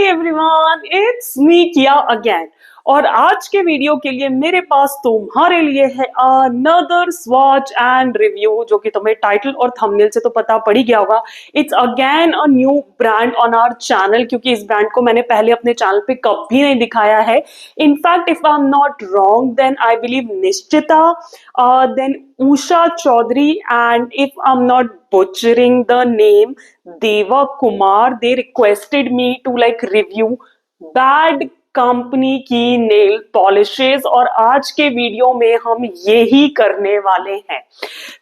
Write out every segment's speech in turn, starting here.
Everyone, it's me किया again. और आज के वीडियो के लिए मेरे पास तुम्हारे लिए है अनदर स्वॉच एंड रिव्यू, जो कि तुम्हें टाइटल और थंबनेल से तो पता पड़ ही गया होगा। It's again a new brand on our channel, क्योंकि इस ब्रांड को मैंने पहले अपने चैनल पे कभी नहीं दिखाया है। In fact if I am not wrong then I believe Nishchita, then Usha Chaudhary, and if I'm not butchering the name, Deva Kumar, they requested me to review Bad company की नेल पॉलिशेस, और आज के video में हम यही करने वाले हैं।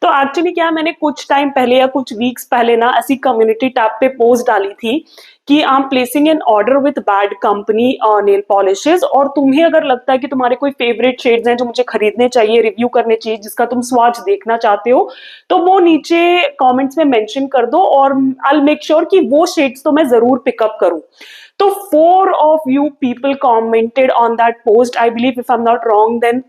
तो एक्चुअली क्या, मैंने कुछ टाइम पहले या कुछ वीक्स पहले ना ऐसी कम्युनिटी टैब पे पोस्ट डाली थी कि I am placing an order with bad company nail polishes, और तुम्हें अगर लगता है कि तुम्हारे कोई फेवरेट शेड्स हैं जो मुझे खरीदने चाहिए, रिव्यू करने चाहिए, जिसका तुम स्वाच देखना चाहते हो, तो वो नीचे कमेंट्स में मेंशन कर दो और आई विल मेक श्योर कि वो शेड्स तो मैं जरूर पिकअप करूं। तो 4 of you people commented on that post. I believe, if I'm not wrong, then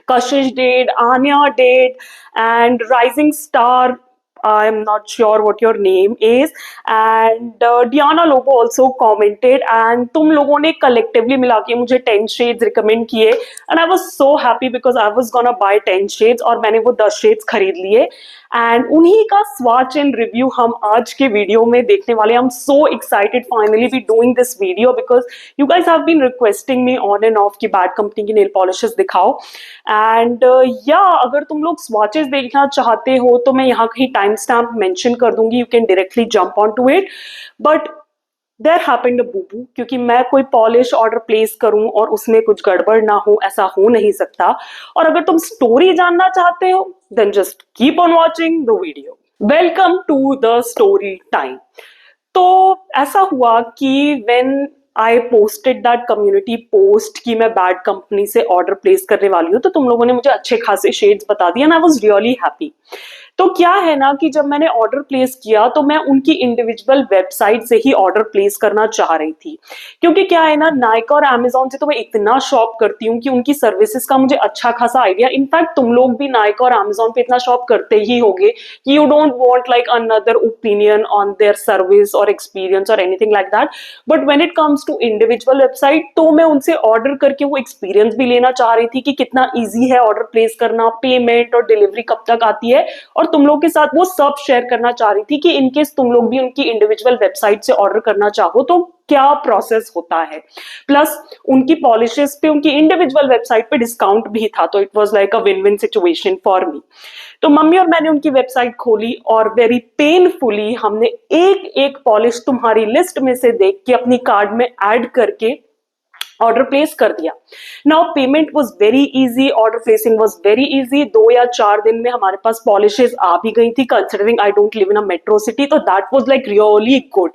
Kashish did, Anya did, and Rising Star, I'm not sure what your name is, and Diana Lobo also commented, and तुम लोगों ने collectively मिला के मुझे 10 shades recommend किए, and I was so happy because I was gonna buy 10 shades और मैंने वो 10 shades खरीद लिए, एंड उन्हीं का स्वाच एंड रिव्यू हम आज के वीडियो में देखने वाले हैं। I am so excited finally be doing this video because you guys have been requesting me on and off कि बैड कंपनी की नेल पॉलिशेस दिखाओ। एंड या अगर तुम लोग स्वाचेस देखना चाहते हो तो मैं यहाँ कहीं टाइम स्टैम्प मेंशन कर दूंगी, you can directly jump on to it. But there happened a booboo, क्योंकि मैं कोई पॉलिश ऑर्डर प्लेस करूं और उसमें कुछ गड़बड़ ना हो, ऐसा हो नहीं सकता। और अगर तुम स्टोरी जानना चाहते हो then just keep on watching the video. Welcome to the story time. तो ऐसा हुआ कि when I posted that community post कि मैं बैड कंपनी से ऑर्डर प्लेस करने वाली हूँ, तो तुम लोगों ने मुझे अच्छे खासे शेड्स बता दिए and I was really happy. तो क्या है ना कि जब मैंने ऑर्डर प्लेस किया तो मैं उनकी इंडिविजुअल वेबसाइट से ही ऑर्डर प्लेस करना चाह रही थी, क्योंकि क्या है ना, नाइका और अमेजोन से तो मैं इतना शॉप करती हूँ कि उनकी सर्विसेज का मुझे अच्छा खासा आइडिया। इनफैक्ट तुम लोग भी नाइका और अमेजोन पे इतना शॉप करते ही होगे कि you don't want like another opinion on their service और एक्सपीरियंस और anything like that. But when it comes to individual website, तो मैं उनसे ऑर्डर करके वो एक्सपीरियंस भी लेना चाह रही थी कि कितना ईजी है ऑर्डर प्लेस करना, पेमेंट और डिलीवरी कब तक आती है, और तुम लोग के साथ वो सब शेयर करना चाह रही थी कि इनकेस तुम लोग भी उनकी इंडिविजुअल वेबसाइट से ऑर्डर करना चाहो तो क्या प्रोसेस होता है। प्लस उनकी पॉलिशेस पे उनकी इंडिविजुअल वेबसाइट पे डिस्काउंट भी था, तो it was like a win win situation for me. तो मम्मी और मैंने उनकी वेबसाइट खोली और वेरी पेनफुली हमने एक एक पॉलिश तुम्हारी लिस्ट में से देख के अपनी कार्ड में ऐड करके ऑर्डर प्लेस कर दिया। Now payment was very easy, order placing was very easy. 2 या 4 दिन में हमारे पास पॉलिशेस आ भी गई थी, considering I don't live in a metro city, तो that was like really good.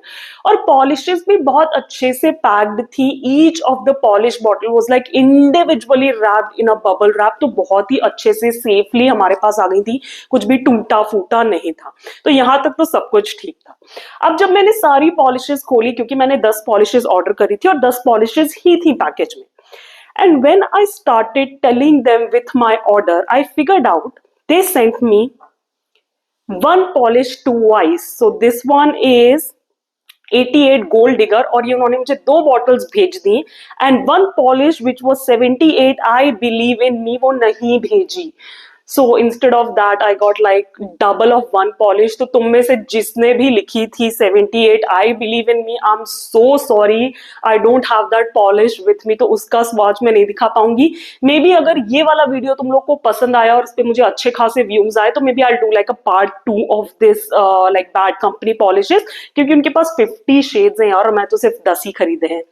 और पॉलिशेस भी बहुत अच्छे से पैक्ड थी। Each of the polish bottle was like individually wrapped in a bubble wrap, तो बहुत ही अच्छे से सेफली हमारे पास आ गई थी, कुछ भी टूटा फूटा नहीं था। तो यहां तक तो सब कुछ ठीक था। अब जब मैंने सारी पॉलिशेस खोली, क्योंकि मैंने 10 पॉलिशेस ऑर्डर करी थी और 10 पॉलिशेस ही थी पैकेज में, and when I started telling them with my order, I figured out they sent me one polish twice. So this one is 88 gold digger, और ये उन्होंने मुझे 2 बॉटल्स भेज दी, and one polish which was 78, I believe in me, वो नहीं भेजी। So instead of that I got like double of one polish. तो तुम में से जिसने भी लिखी थी 78, I believe in me, I am so sorry, I don't have that polish with me, तो उसका स्वाच मैं नहीं दिखा पाऊंगी। मे बी अगर ये वाला वीडियो तुम लोग को पसंद आया और इस पे मुझे अच्छे खासे व्यूज आए, तो may be I do like a part 2 of this like Bad Company polishes, क्योंकि उनके पास 50 शेड्स हैं यार, और मैं तो सिर्फ 10 ही खरीदे हैं,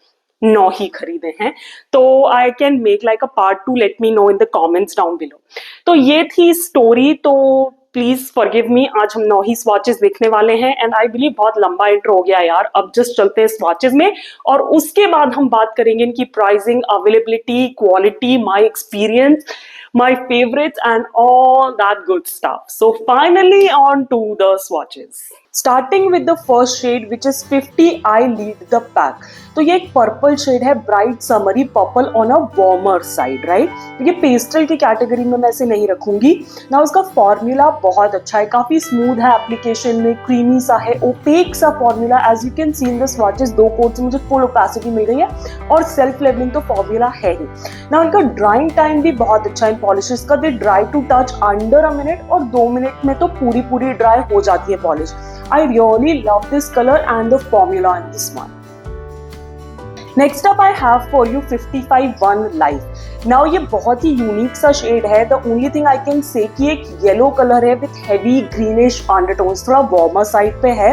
9 ही खरीदे हैं। तो I can make like a part 2, late me know in the comments down below. तो ये थी स्टोरी, तो प्लीज फॉरगिव मी, आज हम 9 ही स्वॉचेस देखने वाले हैं, एंड आई बिलीव बहुत लंबा इंट्रो हो गया यार। अब जस्ट चलते हैं स्वॉचेस में, और उसके बाद हम बात करेंगे इनकी pricing, availability, quality, my experience, my favorites and all that good stuff. So finally on to the swatches. Starting with the first shade which is 50 I lead the pack. तो ये एक पर्पल शेड है, bright summary purple on a warmer side, right. तो ये pastel की category में मैं इसे नहीं रखूंगी ना। उसका फॉर्मूला बहुत अच्छा है, काफी स्मूथ है एप्लीकेशन में, क्रीमी सा है, ओपेक सा formula. As you can see in the swatches, 2 coats में मुझे फुल ओपेसिटी मिल गई है और सेल्फ लेवलिंग तो फॉर्मूला है ही ना। उनका ड्राइंग टाइम भी बहुत अच्छा है पॉलिशेस का। They dry to touch under a minute और 2 मिनट में तो पूरी ड्राई हो जाती है polish. I really love this color and the formula in this one. Next up I have for you 55-1 Life. Now ये बहुत ही यूनिक सा शेड है। The only thing I can say कि एक येलो कलर है विथ हैवी ग्रीनिश अंडरटोन्स, थोड़ा warmer side पे है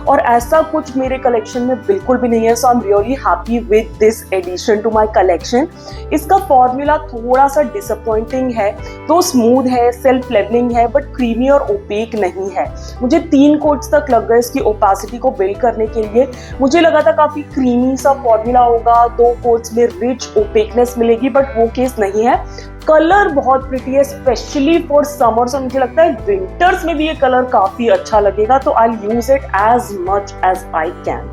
और ऐसा कुछ मेरे कलेक्शन में बिल्कुल भी नहीं है। So I am really happy with this addition to my collection. इसका फॉर्मूला थोड़ा सा डिसअपॉइंटिंग है, तो स्मूथ है, सेल्फ लेवलिंग है, बट क्रीमी और ओपेक नहीं है। मुझे 3 कोट्स तक लग गए इसकी ओपेसिटी को बिल्ड करने के लिए। मुझे लगा था काफी क्रीमी सा फॉर्मूला होगा, 2 कोट्स में रिच ओपेकनेस मिलेगी, बट वो केस नहीं है। कलर बहुत प्रिटी है, स्पेशली फॉर समर्स, और मुझे लगता है विंटर्स में भी ये कलर काफी अच्छा लगेगा। तो I use it as much as I can.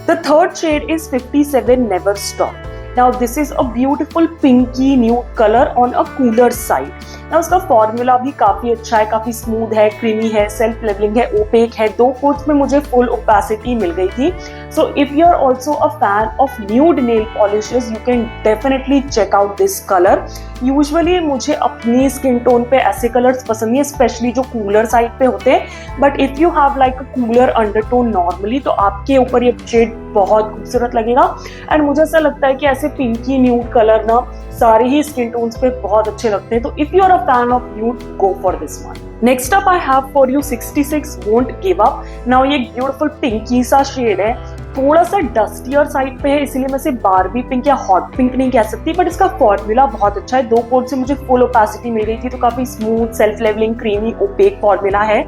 The third shade is 57 Never Stop. Now this is a beautiful pinky nude color on a cooler side. Now उसका फॉर्मूला भी काफी अच्छा है, काफी स्मूथ है, क्रीमी है, सेल्फ लेवलिंग है, OPEC है। 2 कोट्स में मुझे फुल ओपेसिटी मिल गई थी। So if you are also a fan of nude nail polishes, you can definitely check out this colour. Usually मुझे अपनी स्किन टोन पे ऐसे कलर्स पसंद नहीं है, स्पेशली जो कूलर साइड पे होते हैं। But if you have like a cooler undertone normally, तो आपके ऊपर ये शेड बहुत खूबसूरत लगेगा। एंड मुझे ऐसा लगता है कि ऐसे पिंकी न्यूड कलर ना सारे ही स्किन टोन्स पे बहुत अच्छे लगते हैं। तो if you are a fan of nude, go for this one. Next up I have for you 66 Won't Give Up. Now ये एक ब्यूटीफुल पिंकी सा शेड है, थोड़ा सा डस्टियर साइड पे है, इसीलिए मैं इसे बारबी पिंक या हॉट पिंक नहीं कह सकती, बट इसका फॉर्मूला बहुत अच्छा है। 2 कोट से मुझे फुल ओपेसिटी मिल गई थी, तो काफी smooth, self levelling, creamy, opaque formula है।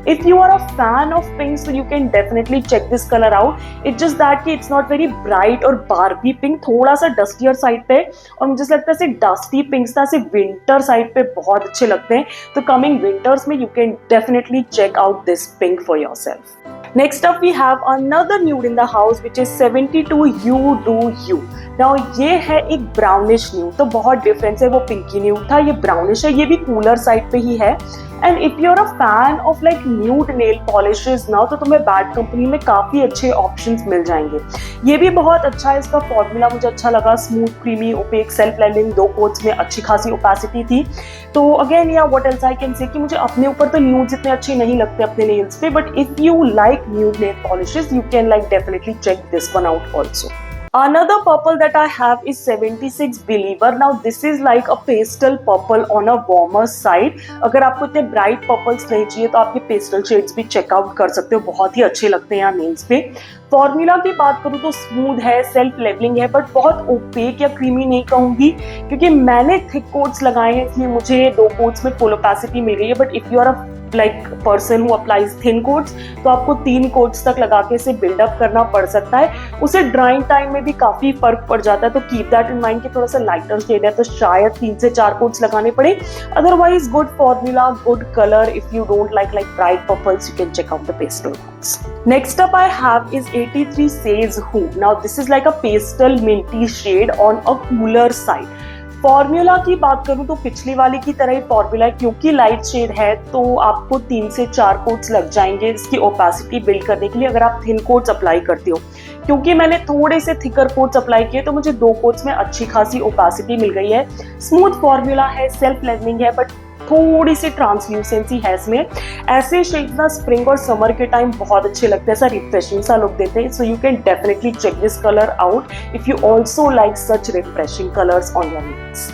If you are a fan of pink, so you can definitely check this color out. It's just that कि it's not very bright और Barbie pink, थोड़ा सा डस्टियर साइड पे, और मुझे लगता है ऐसे डस्टी पिंक्स ना ऐसे विंटर साइड पे बहुत अच्छे लगते हैं। तो कमिंग विंटर्स में you can definitely check out this pink for yourself. Next up we have another nude in the house which is 72 You Do You. Now ये है एक ब्राउनिश न्यूड, तो बहुत डिफरेंस है। वो पिंकी न्यूड था, ये ब्राउनिश है, ये भी कूलर साइड पे ही है। And if you are a fan of like nude nail polishes ना, तो तुम्हें बैड कंपनी में काफी अच्छे ऑप्शंस मिल जाएंगे। ये भी बहुत अच्छा है, इसका फॉर्मूला मुझे अच्छा लगा, smooth, creamy, opaque, self levelling, 2 coats में अच्छी खासी ओपेसिटी थी। तो अगेन या what else I can say कि मुझे अपने ऊपर तो न्यूड्स इतने अच्छे नहीं लगते अपने नेल्स पे, but if you like nude nail polishes, you can like definitely check this one out also. Another purple that I have is 76 Believer. Now this is like a pastel purple on a warmer side. अगर आपको इतने bright purples नहीं चाहिए तो आप ये pastel shades भी check out कर सकते हो, बहुत ही अच्छे लगते हैं यहाँ nails पे। फॉर्मूला की बात करूँ तो स्मूथ है, सेल्फ लेवलिंग है, बट बहुत ओपेक या क्रीमी नहीं कहूंगी, क्योंकि मैंने थिक कोट्स लगाए हैं इसलिए मुझे 2 कोट्स में फुल ओपेसिटी मिल गई है। But if you are a like person who applies thin coats, तो आपको 3 कोट्स तक लगा के इसे बिल्डअप करना पड़ सकता है। उसे ड्राइंग टाइम में भी काफी फर्क पड़ जाता है, तो कीप दैट इन माइंड कि थोड़ा सा लाइटर शेड है तो शायद 3 से 4 कोट्स लगाने पड़े। Otherwise good formula, good colour. If you don't like bright purples, you can check out the pastel ones. Next up I have is 83 Says Who. Now this is like a pastel minty shade on a cooler side. Formula की बात करूं तो पिछली वाली की तरह ही formula है, क्योंकि लाइट शेड है तो आपको 3 से 4 कोट्स लग जाएंगे इसकी ओपेसिटी बिल्ड करने के लिए, अगर आप थिन कोट्स अप्लाई करते हो। क्योंकि मैंने थोड़े से थिकर कोट्स अप्लाई किए तो मुझे 2 कोट्स में अच्छी खासी ओपेसिटी मिल गई है। स्मूथ फॉर्मूला है, सेल्फ लेवलिंग है, बट थोड़ी सी ट्रांसल्यूसेंसी है इसमें। ऐसे शेड्स ना स्प्रिंग और समर के टाइम बहुत अच्छे लगते हैं, ऐसा रिफ्रेशिंग सा लुक देते हैं। So you can definitely check this colour out if you also like such refreshing colours on your nails.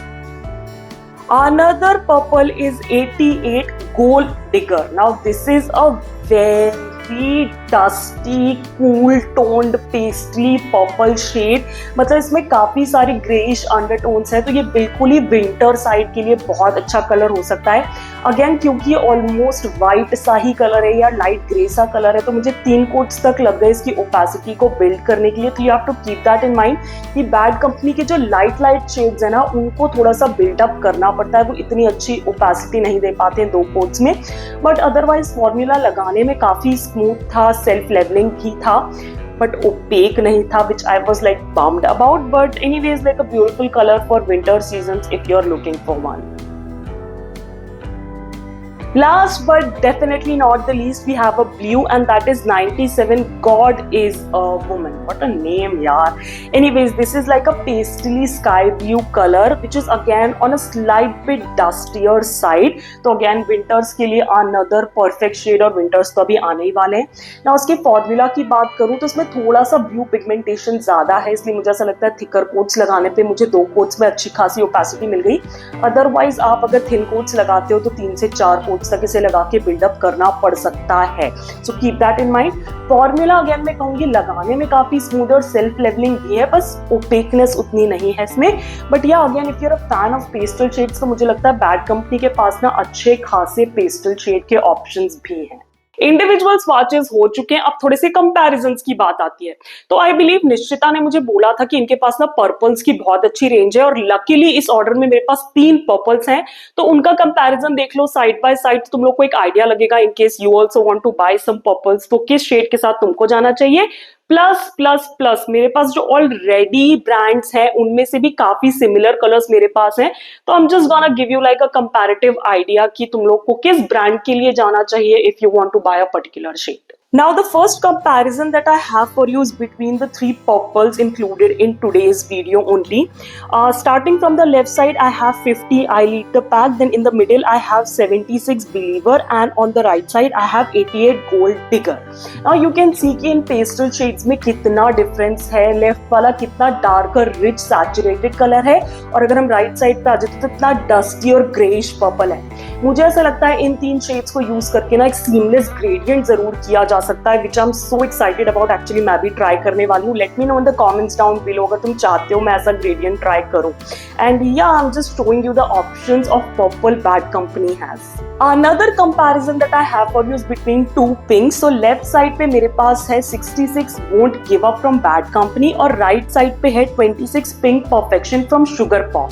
Another purple is 88 Gold Digger. Now this is a very काफी dusty cool toned pastelly purple shade, मतलब इसमें काफी सारे greyish undertones है, तो ये बिल्कुल ही winter side के लिए बहुत अच्छा कलर हो सकता है। अगेन क्योंकि ये ऑलमोस्ट वाइट सा ही कलर है या लाइट ग्रे सा कलर है, तो मुझे 3 कोट्स तक लग गए इसकी ओपेसिटी को बिल्ड करने के लिए। तो you have to keep that in mind कि बैड कंपनी के जो लाइट शेड्स है ना, उनको थोड़ा सा बिल्डअप करना पड़ता है, वो इतनी अच्छी ओपेसिटी नहीं दे पाते हैं 2 कोट्स में। बट अदरवाइज फॉर्मूला लगाने में काफी स्मूथ था, सेल्फ लेवलिंग भी था, बट opaque नहीं था, which I was like bummed about. But anyways, like a beautiful color for winter seasons if you're looking for one. Last but definitely not the least, we have a blue, and that is 97 God is a Woman. What a name, yaar. Anyways, this is like a pastely sky blue color, which is again on a slight bit dustier side. तो again winters के लिए another perfect shade, और winters तो अभी आने ही वाले हैं ना। उसके फॉर्मूला की बात करूँ तो इसमें थोड़ा सा ब्लू पिगमेंटेशन ज्यादा है, इसलिए मुझे ऐसा लगता है थिकर कोट्स लगाने पे मुझे 2 कोट्स में अच्छी खासी ओपेसिटी मिल गई। अदरवाइज आप अगर थिन कोट्स लगाते हो तो 3 से 4 कोट्स तक इसे लगा के बिल्डअप करना पड़ सकता है। So keep that in mind. Formula again मैं कहूंगी लगाने में काफी स्मूथ और सेल्फ लेवलिंग भी है, बस ओपेकनेस उतनी नहीं है इसमें। बट या again if you are a fan of pastel shades तो मुझे लगता है बैड कंपनी के पास ना अच्छे खासे पेस्टल शेड के ऑप्शंस भी हैं। इंडिविजुअल स्वाचेस हो चुके हैं, अब थोड़े से कंपैरिजंस की बात आती है। तो आई बिलीव निश्चिता ने मुझे बोला था कि इनके पास ना पर्पल्स की बहुत अच्छी रेंज है, और लकीली इस ऑर्डर में मेरे पास 3 पर्पल्स हैं, तो उनका कंपैरिजन देख लो साइड बाय साइड, तुम लोग को एक आइडिया लगेगा in case you also want to buy some purples, तो किस शेड के साथ तुमको जाना चाहिए। प्लस प्लस प्लस मेरे पास जो ऑलरेडी ब्रांड्स हैं उनमें से भी काफी सिमिलर कलर्स मेरे पास हैं, तो I am just gonna give you like a comparative idea कि तुम लोग को किस ब्रांड के लिए जाना चाहिए if you want to buy a particular shade. Now the first comparison that I have for you is between the 3 purples included in today's video only. Starting from the left side I have 50 I-liter pack, then in the middle I have 76 Believer, and on the right side I have 88 Gold Digger. Now you can see कि इन pastel shades में कितना difference है, left वाला कितना darker rich saturated color है, और अगर हम right side पे आ जाते तो इतना dusty और greyish purple है। मुझे ऐसा लगता है इन 3 शेड्स को यूज करके ना एक सीमलेस ग्रेडियंट जरूर किया जा सकता है, which I am so excited about. Actually मैं भी ट्राई करने वाली हूँ। Let me know in the comments down below अगर तुम चाहते हो मैं ऐसा ग्रेडियंट ट्राई करूँ। एंड या I am just showing you the options of purple bad company has. Another comparison that I have for you is between 2 pinks. So left side पे मेरे पास है 66 Won't Give Up from Bad Company, और right side पे है 26 Pink Perfection from Sugar Pop.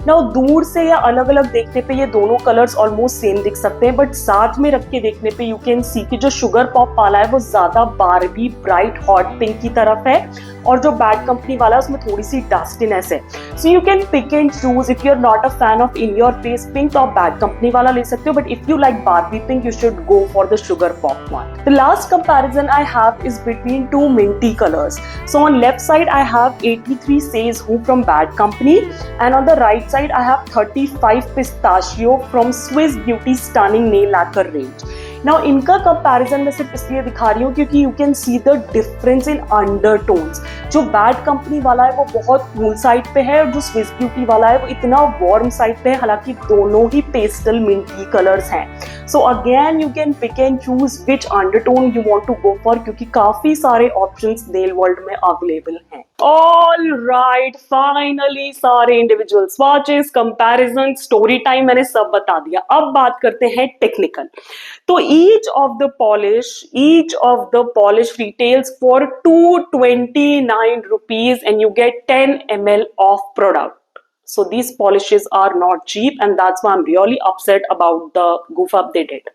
Now दूर से या अलग अलग देखने पे ये दोनों कलर्स ऑलमोस्ट सेम दिख सकते हैं, बट साथ में रख के देखने पे यू कैन सी कि जो शुगर पॉप वाला है वो ज्यादा बारबी ब्राइट हॉट पिंक की तरफ है, और जो बैड कंपनी वाला है उसमें थोड़ी सी डस्टीनेस है। So you can pick and choose. If you are not a fan of in your face pink तो आप बैड कंपनी वाला ले सकते हो, but if you like Barbie pink you should go for the sugar pop one. The last comparison I have is between 2 minty colors. So on left side I have 83 Says Who from Bad Company, and on the right side I have 35 Pistachio from Swiss Beauty Stunning Nail Lacquer range. Now इनका comparison मैं सिर्फ इसलिए दिखा रही हूँ क्योंकि you can see the difference in undertones. जो bad company वाला है वो बहुत कूल साइड पे है, और जो स्विस ब्यूटी वाला है वो इतना वार्म साइड पे है, हालांकि दोनों ही पेस्टल मिंटी कलर्स हैं। So again you can pick and choose which undertone you want to go for, क्योंकि काफी सारे ऑप्शंस नेल वर्ल्ड में अवेलेबल हैं। ऑल राइट, फाइनली सारे individual swatches, comparison, story time मैंने सब बता दिया। अब बात करते हैं टेक्निकल। तो each of the polish retails for 229 rupees, and you get 10 ml of product. So these polishes are not cheap, and that's why I'm really upset about the goof up they did.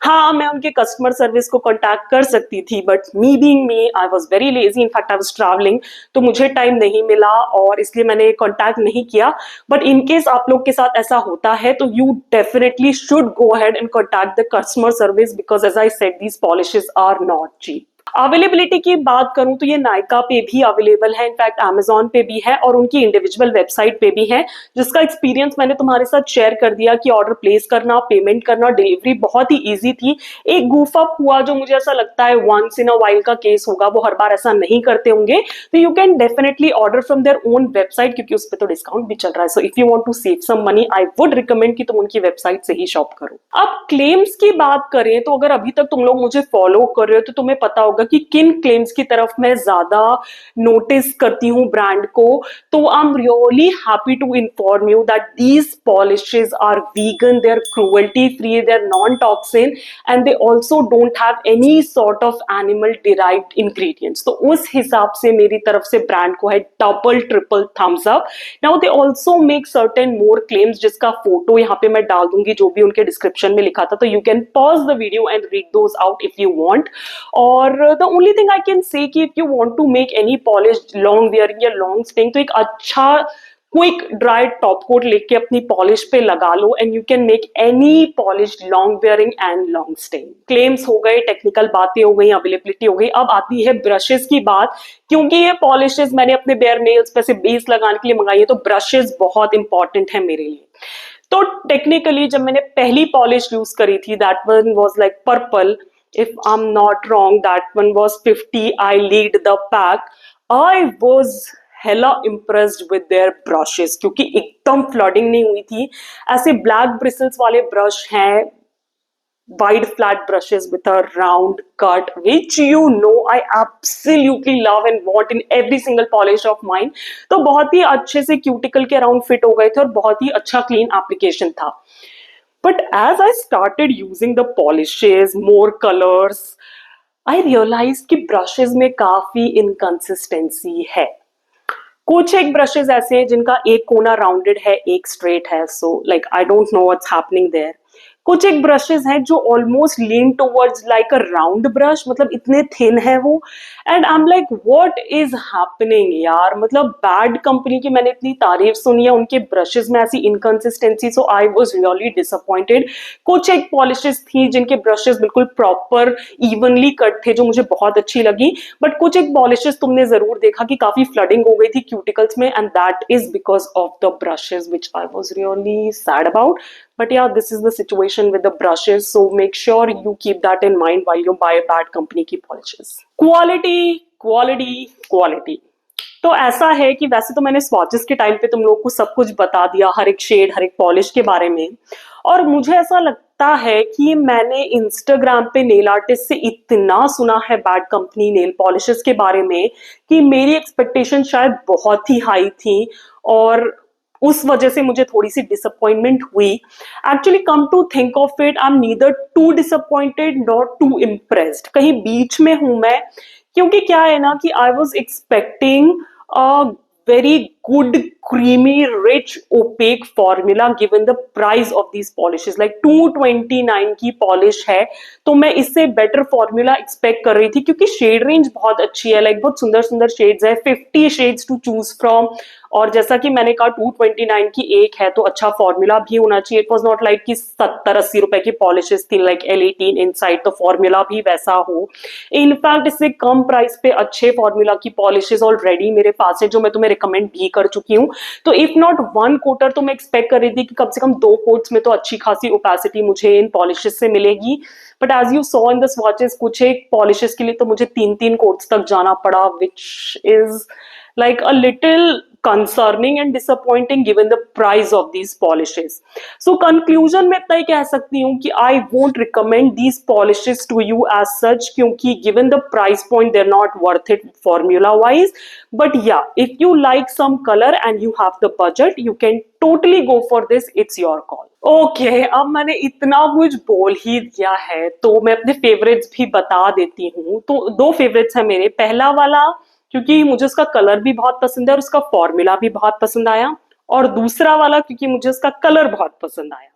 हाँ, मैं उनके customer service को contact कर सकती थी, but me being me I was very lazy, in fact I was travelling, तो मुझे time नहीं मिला और इसलिए मैंने कांटेक्ट नहीं किया। बट इन केस आप लोग के साथ ऐसा होता है तो you definitely should go ahead and contact the customer service, because as I said these polishes are not cheap. Availability की बात करूं तो ये नायका पे भी अवेलेबल है, इनफैक्ट अमेजोन पे भी है और उनकी इंडिविजुअल वेबसाइट पे भी है, जिसका एक्सपीरियंस मैंने तुम्हारे साथ शेयर कर दिया कि ऑर्डर प्लेस करना, पेमेंट करना, डिलीवरी बहुत ही इजी थी। एक गूफ अप हुआ जो मुझे ऐसा लगता है वंस इन अ वाइल का केस होगा, वो हर बार ऐसा नहीं करते होंगे, तो you can definitely order from their own website, क्योंकि उस पर तो डिस्काउंट भी चल रहा है। So if you want to save some money, I would recommend कि तुम उनकी वेबसाइट से ही शॉप करो। अब क्लेम्स की बात करें तो अगर अभी तक तुम लोग मुझे फॉलो कर रहे हो तो तुम्हें पता होगा कि किन क्लेम्स की तरफ मैं ज्यादा नोटिस करती हूँ ब्रांड को। तो I am really happy to inform you that these polishes are vegan, they are cruelty free, they are non toxin and they also don't have any sort of animal derived ingredients. तो उस हिसाब से मेरी तरफ से brand को है double triple thumbs up. Now they also make certain more claims, जिसका फोटो यहाँ पे मैं डाल दूंगी जो भी उनके डिस्क्रिप्शन में लिखा था, तो you can pause the video and read those out if you want. और the only thing I can say कि if you want to make any polish long wearing या लॉन्ग स्टेइंग, तो एक अच्छा क्विक ड्राई टॉप कोट लेके अपनी polish पे लगा लो and you can make any polish long wearing and long staying. Claims हो गए, टेक्निकल बातें हो गई, अवेलेबिलिटी हो गई, अब आती है ब्रशेस की बात। क्योंकि ये पॉलिशेस मैंने अपने बेयर नेल्स पे से बेस लगाने के लिए मंगाई है, तो ब्रशेस बहुत इंपॉर्टेंट है मेरे लिए। तो टेक्निकली जब मैंने पहली पॉलिश यूज करी थी, that one was like purple, if I'm not wrong, that one was 50. I lead the pack. I was hella impressed with their brushes, क्योंकि एकदम फ्लडिंग नहीं हुई थी। ऐसे ब्लैक ब्रिसल्स वाले ब्रश हैं, wide flat brushes with a round cut, which you know I absolutely love and want in every single polish of mine। तो बहुत ही अच्छे से क्यूटिकल के अराउंड फिट हो गए थे और बहुत ही अच्छा क्लीन एप्लीकेशन था। But as I started using the polishes, more colors, I realized कि brushes में काफी inconsistency है। कुछ एक ब्रशेस ऐसे हैं जिनका एक कोना राउंडेड है, एक स्ट्रेट है, so like I don't know what's happening there. कुछ एक ब्रशेस हैं जो almost lean towards like a round brush, मतलब इतने थिन है वो, and I am like what is happening यार। मतलब बैड कंपनी की मैंने इतनी तारीफ सुनी है, उनके ब्रशेस में ऐसी inconsistency, so I was really disappointed. कुछ एक पॉलिशेस थी जिनके ब्रशेस बिल्कुल प्रॉपर इवनली कट थे, जो मुझे बहुत अच्छी लगी, बट कुछ एक पॉलिशेस तुमने जरूर देखा कि काफी फ्लडिंग हो गई थी क्यूटिकल्स में, and that is because of the brushes, which I was really sad about. But yeah, this is the situation with the brushes, so make sure you keep that in mind while you buy bad company की polishes. Quality, quality, quality. तो ऐसा है कि वैसे तो मैंने swatches के time पे तुम लोग को सब कुछ बता दिया, हर एक शेड, हर एक पॉलिश के बारे में, और मुझे ऐसा लगता है कि मैंने इंस्टाग्राम पे नेल आर्टिस्ट से इतना सुना है बैड कंपनी नेल पॉलिशेस के बारे में कि मेरी एक्सपेक्टेशन शायद बहुत ही हाई थी, और उस वजह से मुझे थोड़ी सी डिसअपॉइंटमेंट हुई। Actually come to think of it, I am neither too disappointed not too impressed, कहीं बीच में हूं मैं। क्योंकि क्या है ना कि I was expecting a very good creamy rich opaque formula given the price of these polishes, like 229 की पॉलिश है, तो मैं इससे बेटर फॉर्मूला एक्सपेक्ट कर रही थी, क्योंकि शेड रेंज बहुत अच्छी है, लाइक बहुत सुंदर सुंदर शेड्स है, 50 शेड्स टू चूज फ्रॉम। और जैसा कि मैंने कहा 229 की एक है, तो अच्छा फॉर्मूला भी होना चाहिए। इट वॉज नॉट लाइक कि 70-80 रुपए की पॉलिशेस थी लाइक L18 इनसाइड, तो फॉर्मूला भी वैसा हो। इनफैक्ट इससे कम प्राइस पे अच्छे फॉर्मूला की पॉलिशेस ऑलरेडी मेरे पास है, जो मैं तुम्हें रिकमेंड भी कर चुकी हूँ। तो इफ नॉट वन कोटर, तो मैं एक्सपेक्ट कर रही थी कि कम से कम 2 कोट्स में तो अच्छी खासी ओपेसिटी मुझे इन पॉलिशेस से मिलेगी। But as you saw in the swatches, कुछ एक पॉलिशेस के लिए तो मुझे 3-3 कोट्स तक जाना पड़ा, which is like a little concerning and disappointing given the price of these polishes. So conclusion में इतना ही कह सकती हूँ कि I won't recommend these polishes to you as such, क्योंकि given the price point they're not worth it formula wise. But yeah, if you like some color and you have the budget, you can totally go for this. It's your call. Okay, अब मैंने इतना कुछ बोल ही दिया है, तो मैं अपने फेवरेट्स भी बता देती हूँ। तो 2 फेवरेट्स हैं मेरे। पहला वाला क्योंकि मुझे उसका कलर भी बहुत पसंद है और उसका फॉर्मूला भी बहुत पसंद आया, और दूसरा वाला क्योंकि मुझे उसका कलर बहुत पसंद आया।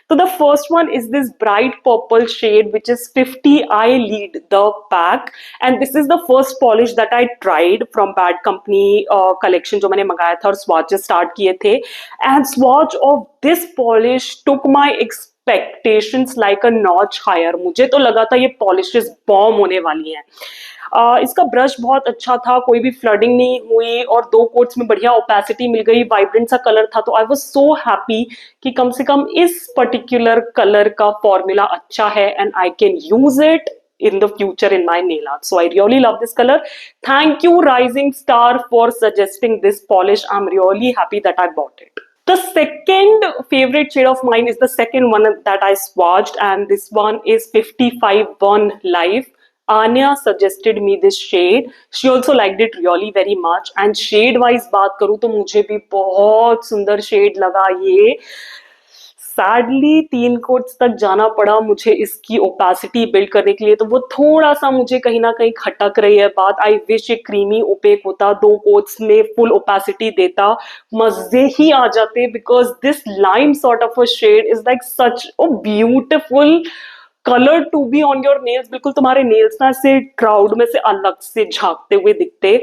तो the first one is this bright purple shade which is 50। I lead the pack and this is the first polish that I tried from bad company collection, जो मैंने मंगाया था और स्वॉचेस स्टार्ट किए थे, and swatch of this polish took my expectations like a notch higher. मुझे तो लगा था ये पॉलिशेस बॉम्ब होने वाली हैं। इसका ब्रश बहुत अच्छा था, कोई भी फ्लडिंग नहीं हुई और 2 कोट्स में बढ़िया ओपेसिटी मिल गई, वाइब्रेंट सा कलर था, तो आई वाज सो हैप्पी कि कम से कम इस पर्टिकुलर कलर का फॉर्मूला अच्छा है and I can use it in the future in my nail art. So I really love this color. Thank you Rising Star for suggesting this polish. I'm really happy that I bought it. The second favorite shade of mine is the second one that I swatched, and this one is 55 Life. Anya suggested me this shade. She also liked it really very much. And shade wise बात करूँ तो मुझे भी बहुत सुंदर shade लगा ये। Sadly 3 quotes तक जाना पड़ा मुझे इसकी ओपेसिटी बिल्ड करने के लिए, तो वो थोड़ा सा मुझे कहीं ना कहीं खटक रही है बात। आई विश ये क्रीमी ओपेक होता, 2 कोट्स में फुल ओपेसिटी देता, मजे ही आ जाते, because this lime sort of a shade is like such a beautiful colour to be on your nails. बिल्कुल तुम्हारे नेल्स ना से क्राउड में से अलग से झांकते हुए दिखते।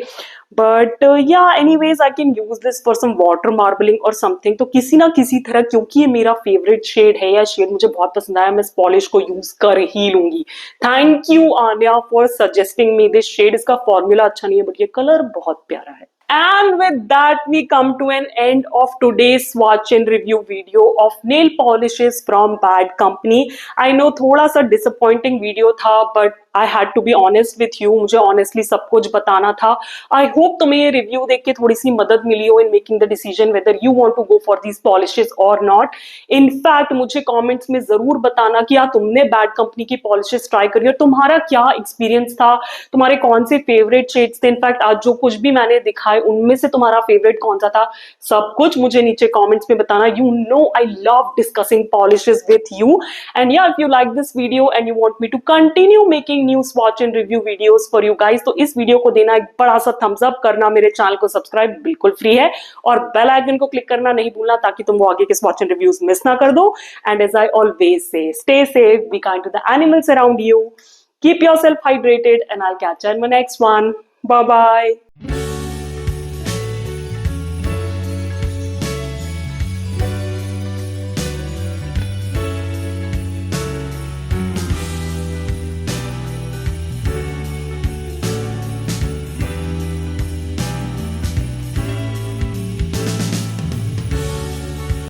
बट या anyways I can use this for some water marbling और समथिंग। तो किसी ना किसी तरह, क्योंकि ये मेरा फेवरेट शेड है या शेड मुझे बहुत पसंद आया, मैं इस पॉलिश को यूज कर ही लूंगी। Thank you Aanya for suggesting me this shade. इसका फॉर्मूला अच्छा नहीं है बट ये कलर बहुत प्यारा है। And with that, we come to an end of today's swatch and review video of nail polishes from Bad Company. I know थोड़ा सा disappointing video था, but I had to be honest with you. मुझे honestly सब कुछ बताना था। I hope तुम्हें ये review देख के थोड़ी सी मदद मिली हो in making the decision whether you want to go for these polishes or not. In fact, मुझे comments में जरूर बताना कि यार तुमने Bad Company की polishes try करी और तुम्हारा क्या experience था, तुम्हारे कौन से favorite shades थे। In fact, आज जो कुछ भी मैंने दिखाया उनमें से तुम्हारा फेवरेट कौन सा था, सब कुछ मुझे नीचे कमेंट्स में बताना। You know I love discussing polishes with you. And या if you like this video and you want me to continue making new swatch and review videos for you guys, तो इस वीडियो को देना एक बड़ा सा थम्स अप करना, मेरे चैनल को सब्सक्राइब बिल्कुल फ्री है, और बेल आइकन को क्लिक करना नहीं भूलना ताकि तुम वो आगे के स्वॉच एंड रिव्यूज मिस ना कर दो। And as I always say, stay safe, be kind to the animals around you, keep yourself hydrated, and I'll catch you in my next one. Bye bye.